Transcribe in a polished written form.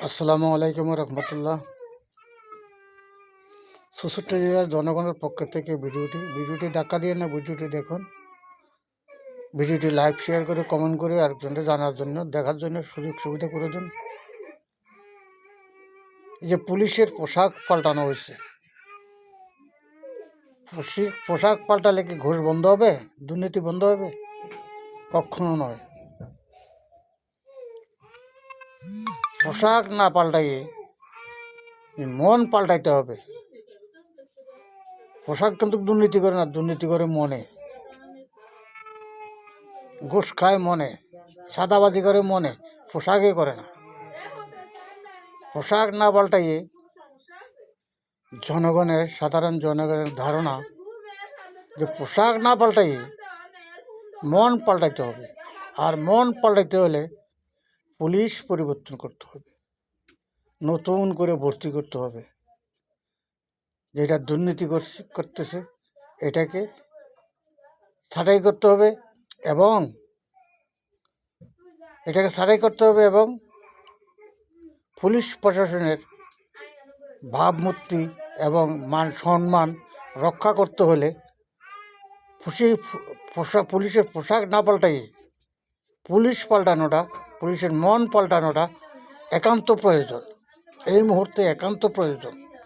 আসসালামু আলাইকুম রহমতুল্লাহ। ৬৪ জেলার জনগণের পক্ষ থেকে ভিডিওটি ধাক্কা দিয়ে না, ভিডিওটি দেখুন, ভিডিওটি লাইক শেয়ার করে কমেন্ট করে আরেকজনকে জানার জন্য দেখার জন্য সুযোগ সুবিধা করে দিন। এই যে পুলিশের পোশাক পাল্টানো হয়েছে, পোশাক পাল্টালে কি ঘুষ বন্ধ হবে, দুর্নীতি বন্ধ হবে? কখনো নয়। পোশাক না পাল্টাইয়ে মন পাল্টাইতে হবে। পোশাক কিন্তু দুর্নীতি করে না, দুর্নীতি করে মনে। ঘুষ খায় মনে, সাদাবাজি করে মনে, পোশাকে করে না। পোশাক না পাল্টাইয়ে সাধারণ জনগণের ধারণা যে পোশাক না পাল্টাইয়ে মন পাল্টাইতে হবে। আর মন পাল্টাইতে হলে পুলিশ পরিবর্তন করতে হবে, নতুন করে ভর্তি করতে হবে। যেটা দুর্নীতি করতেছে এটাকে ছাঁটাই করতে হবে এবং পুলিশ প্রশাসনের ভাবমূর্তি এবং মান সম্মান রক্ষা করতে হলে পুলিশের পোশাক না পাল্টাইয়ে পুলিশের মন পাল্টানোটা একান্ত প্রয়োজন, এই মুহূর্তে একান্ত প্রয়োজন।